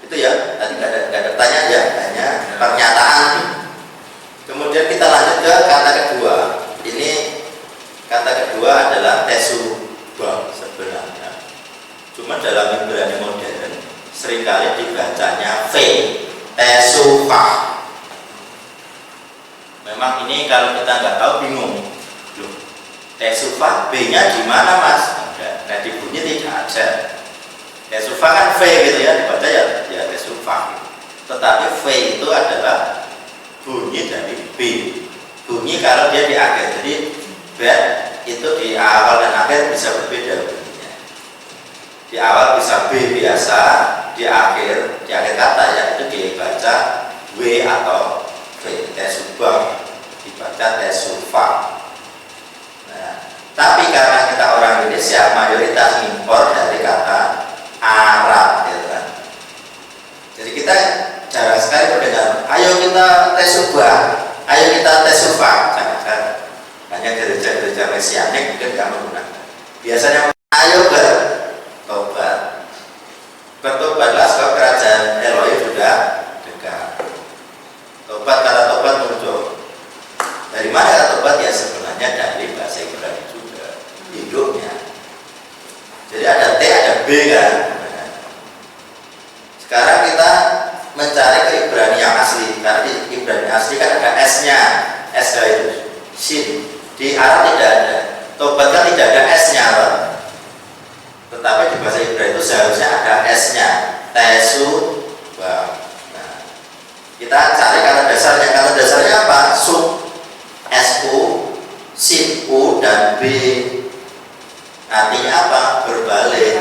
Itu ya, tadi nggak ada pertanyaan ya, hanya pernyataan. Kemudian kita lanjut ke kata kedua. Ini kata kedua adalah tesubah sebenarnya. Cuma dalam Ibrani modern seringkali dibacanya V, tesubah. Memang ini kalau kita nggak tahu bingung. Loh, tesubah B-nya di mana mas? Nah di bunyi tidak ada. Tesubah kan V gitu ya, dibaca ya tesubah. Tetapi V itu adalah bunyi dari B. Bunyi kalau dia di akhir. Jadi B itu di awal dan akhir bisa berbeda bunyinya. Di awal bisa B biasa, di akhir kata ya itu dibaca W atau V. Tesubah dibaca tesubah. Nah, tapi karena kita orang Indonesia mayoritas impor dari kata Arab, gitu kan. Jadi kita jarang sekali mendengar, ayo kita tesubah, ayo kita tesubah. Jangan, hanya gereja-gereja mesianik mungkin nggak menggunakan. Biasanya ayo bertobat, bertobatlah sebab kerajaan Eloi sudah dekat. Tobat, kata tobat muncul. Dari mana kata tobat? Ya sebenarnya dari bahasa Ibrani juga, hidupnya. Jadi ada T, ada B kan. Sekarang kita mencari ke Ibrani yang asli. Karena di Ibrani asli kan ada S-nya, S itu sin. Di Arab tidak ada. Tobat kan tidak ada S-nya, loh. Tetapi di bahasa Ibrani itu seharusnya ada S-nya, tesubah. Nah, kita cari kata dasarnya. Kata dasarnya apa? Sub, S-U, sin, U, dan B. Artinya apa? Berbalik.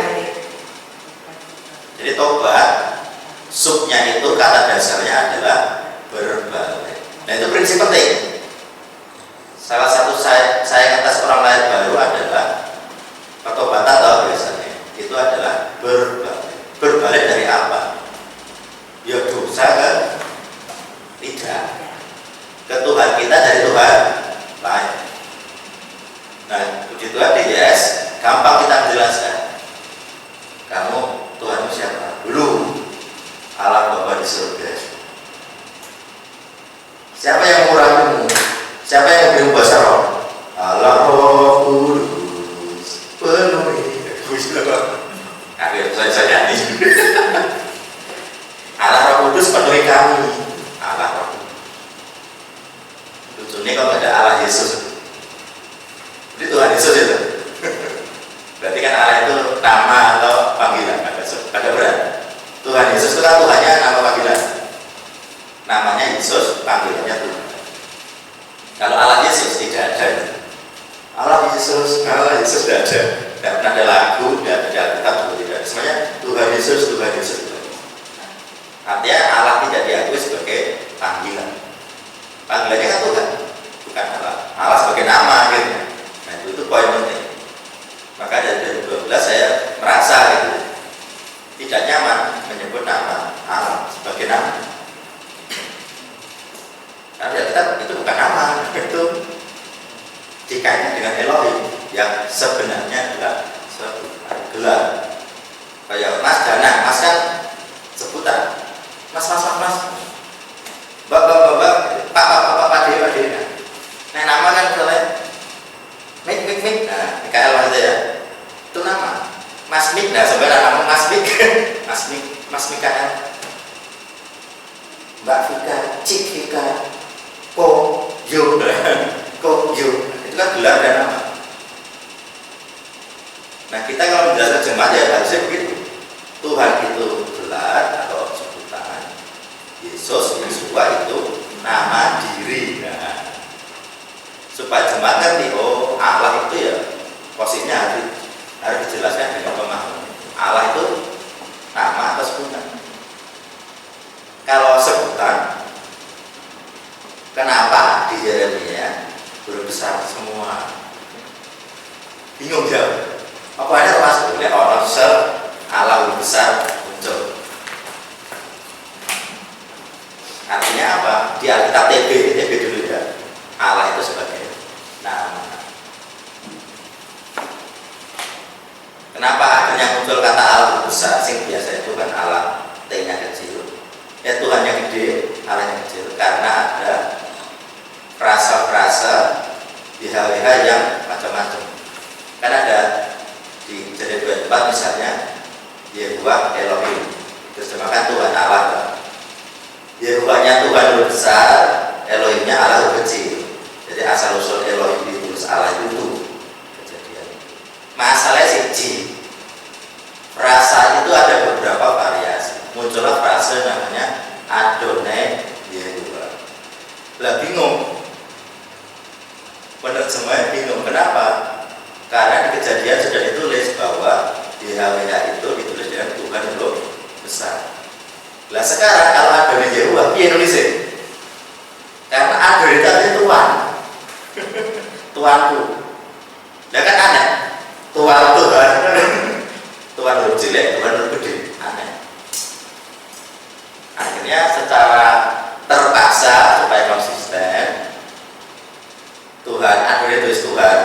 Jadi tobat, subnya itu kata dasarnya adalah berbalik. Nah itu prinsip penting. Salah satu saya atas orang lain baru adalah pertobatan atau biasanya itu adalah berbalik. Berbalik dari apa? Ya dosa kan? Tidak. Ke Tuhan kita dari Tuhan lain. Nah puji Tuhan di YS gampang kita menjelaskan. Kamu Tuhanmu siapa? Belum. Allah Bapa di surga. Siapa yang mengurapimu? Siapa yang memberimu bahasa roh? Allah Roh Kudus penuhi. Akhirnya saya nyanyi. Allah Roh Kudus penuhi kami. Allah Roh Kudus. Lucunya kalau ada Allah Yesus. Jadi Tuhan Yesus itu. Berarti kan Allah itu nama atau panggilan, ada berat. Tuhan Yesus itu kan Tuhannya nama panggilan. Namanya Yesus, panggilannya Tuhan. Kalau Allah Yesus tidak ada. Allah Yesus tidak ada. Tidak pernah ada lagu, tidak ada Alkitab juga tidak. Semuanya Tuhan Yesus, Tuhan Yesus. Artinya Allah tidak diakui sebagai panggilan. Panggilannya kan Tuhan, bukan Allah. Allah sebagai nama gitu. Nah itu poin penting. Maka dari 2012 saya merasa gitu, tidak nyaman menyebut nama Allah sebagai nama. Karena kita itu bukan nama, itu dikaitkan dengan Elohim yang sebenarnya adalah sebutan gelar. Kayak Mas Danang, Mas kan sebutan. Mas, Mbak, Pak Dewi. Nah nama kan misalnya Mik, nah Mikael maksudnya ya, itu nama. Mas Mik, nah sebenarnya nama Mas Mik, Mas Mikael, Mbak Vika, Cik Vika, Ko Yu, itu kan gelar dan nama. Nah kita kalau menjelaskan jemaat ya harusnya begitu. Tuhan itu gelar atau sebutan, Yesus, Yesua itu nama diri. Nah, supaya jemaat ngerti, oh Allah itu ya posisinya harus dijelaskan dengan pemahaman. Allah itu nama atau sebutan. Kalau sebutan, kenapa di Yeremia huruf besar semua? Bingung jauh. Apa ada termasuk oleh orang Yehuwah Elohim, terjemahkan Tuhan Allah. Yehuwahnya Tuhan itu besar, Elohimnya Allah itu kecil. Jadi asal usul Elohim ditulis Allah itu kejadian. Masalahnya siji, frasa itu ada beberapa variasi. Muncullah frase namanya Adonai Yehuwah. Lah bingung, penerjemahnya bingung. Kenapa? Karena di Kejadian sudah ditulis bahwa YHWH itu ditulis dengan Tuhan yang besar. Lah sekarang kalau Adonai Yehuwah, di Indonesia, karena Adonai itu artinya Tuhan, Tuanku. Nah kan aneh, Tuhan, Tuhan huruf jelek, Tuhan huruf gede, aneh. Akhirnya secara terpaksa supaya konsisten, Tuhan, Adonai tulis Tuhan.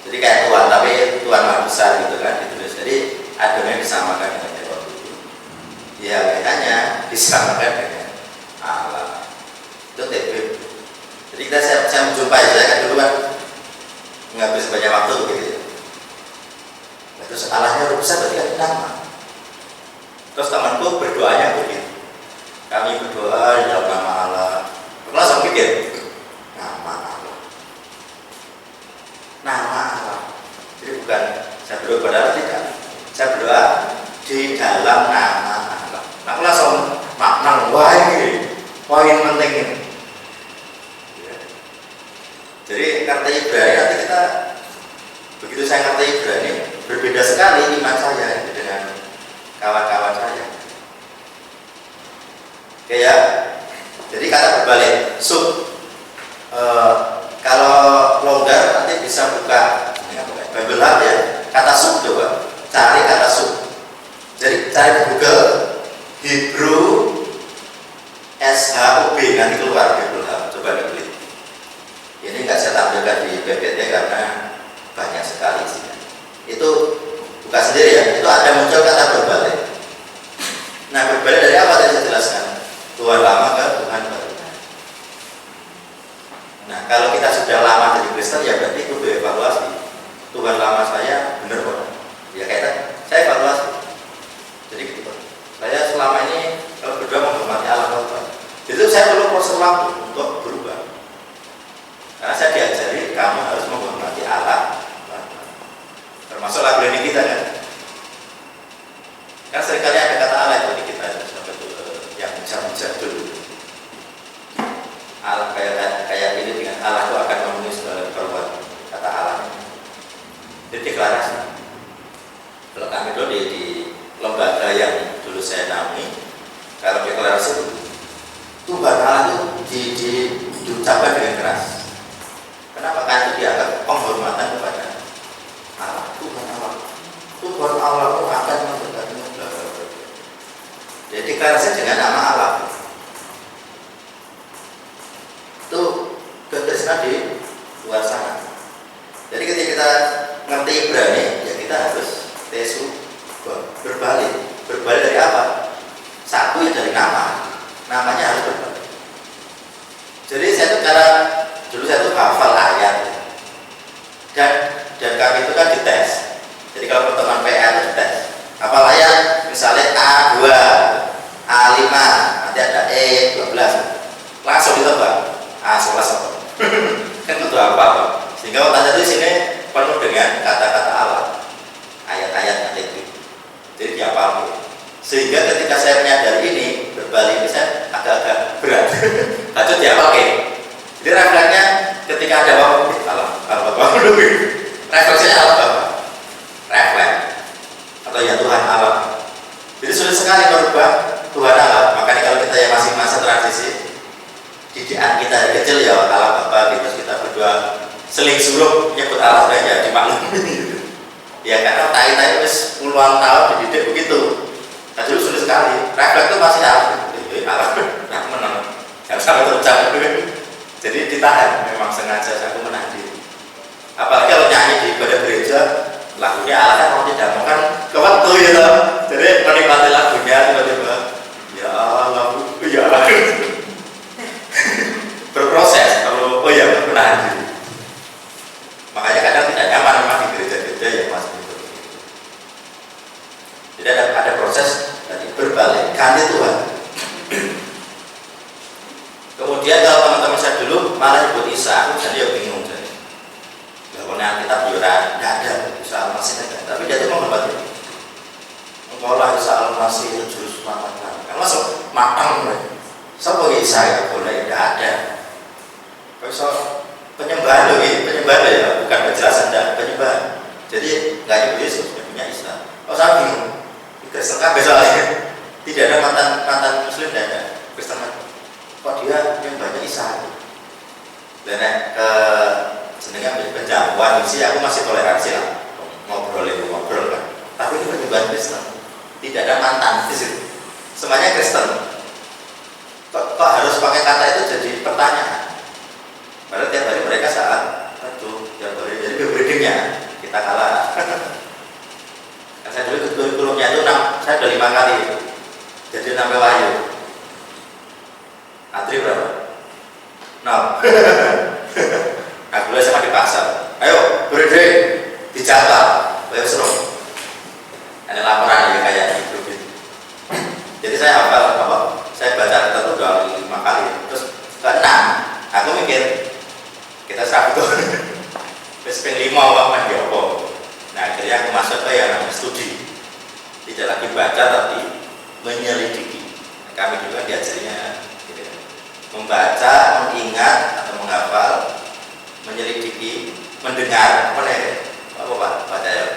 Jadi kayak Tuhan, tapi Tuhan Maha Besar gitu kan ditulis. Jadi Adonai disamakan dengan Elohim. Ya bedanya disamakan dengan Allah. Itu TP. Jadi saya menjumpai, saya kan dulu kan menghabis banyak waktu begitu ya. Nah, terus Allahnya huruf besar berarti kan nama. Terus temanku berdoanya begitu. Kami berdoa dalam nama Allah. Aku langsung pikir, nama Allah. Nama Allah. Jadi bukan saya berdoa kepada Allah, tidak. Saya berdoa di dalam nama Allah. Aku langsung makna, wah ini poin penting ini. Jadi ngerti Ibrani nanti kita, begitu saya ngerti Ibrani, berbeda sekali iman saya dengan kawan-kawan saya. Kayak jadi kata berbalik, kalau longgar nanti bisa buka Bible Hub ya, kata sub coba cari kata sub. Jadi cari di Google Hebrew SHUB nanti keluar Bible Hub, coba diklik. Ini nggak saya tampilkan di PPT karena banyak sekali sih. Itu buka sendiri ya, itu ada muncul kata berbalik. Nah berbalik dari apa tadi saya jelaskan? Tuhan lama ke Tuhan baru. Nah kalau kita sudah lama jadi Kristen ya berarti itu evaluasi. Tuhan lama saya benar kok. Ya kayak tadi, saya evaluasi. Jadi gitu Pak. Saya selama ini kalau berdoa menghormati Allah Tuhan. Itu saya perlu proses waktu untuk berubah. Karena saya diajari kamu harus menghormati Allah. Termasuk lagu ini kita kan. Kan seringkali ada kata Allah itu di kita yang jadul. Allah kayak ini dengan Allah itu akan memenuhi segala keperluan, kata Allah. Jadi deklarasi. Kalau kami dulu di lembaga yang dulu saya naungi, kalau deklarasi Tuhan Allah itu diucapkan dengan keras. Kenapa? Karena itu dianggap penghormatan kepada Allah. Tuhan Allah itu akan memberkati. Jadi deklarasi dengan nama Allah. Itu kekristenan di luar sana. Jadi ketika kita ngerti Ibrani, ya kita harus berbalik dari apa? Satu ya dari nama, namanya harus berbalik. Jadi saya tuh dulu saya tuh hafal ayat dan kami itu kan dites. Jadi kalau pertemuan PA itu dites hafal ayat, misalnya A2, A5, nanti ada E12, langsung ditebak A11 kan itu apa? Sehingga otaknya itu sini penuh dengan kata-kata Allah, ayat-ayatnya itu. Jadi dihafal. Sehingga ketika saya menyadari ini, berbalik ini saya agak-agak berat. Lanjut dihafal. Jadi refleksnya ketika ada waktu Allah Bapak dulu. Refleksnya Allah Bapak. Refleks atau ya Tuhan Allah. Jadi sulit sekali merubah Tuhan Allah. Makanya kalau kita yang masih masa tradisi, didikan kita dari kecil ya Allah Bapak, terus kita berdoa seling suruh nyebut Allah saja dimaklumi. Ya karena tai-tai wis puluhan tahun dididik begitu. Nah dulu sulit sekali. Refleks itu masih Allah. Allah menang. Jangan sampai terucap. Jadi ditahan. Memang sengaja aku menahan diri. Apalagi kalau nyanyi di ibadah gereja, lagunya Allah kan mau tidak mau kan ke waktu gitu. Jadi menikmati lagunya tiba-tiba ya Allah, ya Allah. Berproses. Kalau ya menahan diri. Makanya kadang tidak nyaman memang di gereja-gereja yang masih itu. Jadi ada proses tadi berbalik, ganti Tuhan. Kemudian kalau teman-teman saya dulu malah nyebut Isa, jadi ya bingung jadi. Karena kita biura tidak ada Isa Al-Masih ada, tapi dia itu menghormati. Mengolah Isa Al-Masih itu juru selamat kami. Kan masuk matang mereka. Siapa Isa ya boleh tidak ada. Kalau penyembahan loh, penyembahan ya, bukan penjelasan dan penyembahan. Jadi nggak nyebut Yesus, punya Isa. Oh saya bingung. Kristen kabeh soalnya tidak ada mantan Muslim, tidak ada Kristen. Kok dia nyembahnya Isa? Dan ke jenenge penjamuan sih aku masih toleransi lah, ngobrol kan. Tapi itu penyembahan Kristen, tidak ada mantan di situ. Semuanya Kristen. Kok harus pakai kata itu jadi pertanyaan? Padahal tiap hari mereka saat itu tiap hari jadi berbedanya kita kalah. Kan saya dulu kurikulumnya itu saya udah 5 kali jadi sampai Wahyu. Antri berapa? 0. Aku boleh sama di pasar. Ayo berdiri dicatat. Ayo seru. Ada laporan ya kayak gitu. Jadi saya hafal apa? Saya baca itu udah 5 kali. Terus ke-6 aku mikir kita serap itu. Terus pengen 5 apa ya apa. Nah akhirnya aku masuk ke yang namanya studi. Tidak lagi baca tapi menyelidiki. Kami juga diajarnya gitu. Membaca, mengingat atau menghafal, menyelidiki, mendengar, apa nih? Apa Pak? Baca ya.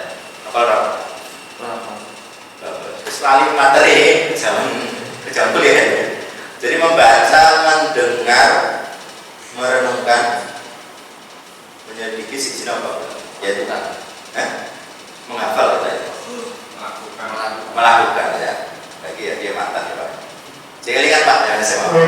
Apa orang? Selalu materi jam kuliah. Jadi membaca, mendengar, merenungkan, menyelidiki sisi apa? Yaitu kan, menghafal katanya. Melakukan ya. Bagi ya dia mantan ya Pak. Jadi kan Pak, jangan saya mau.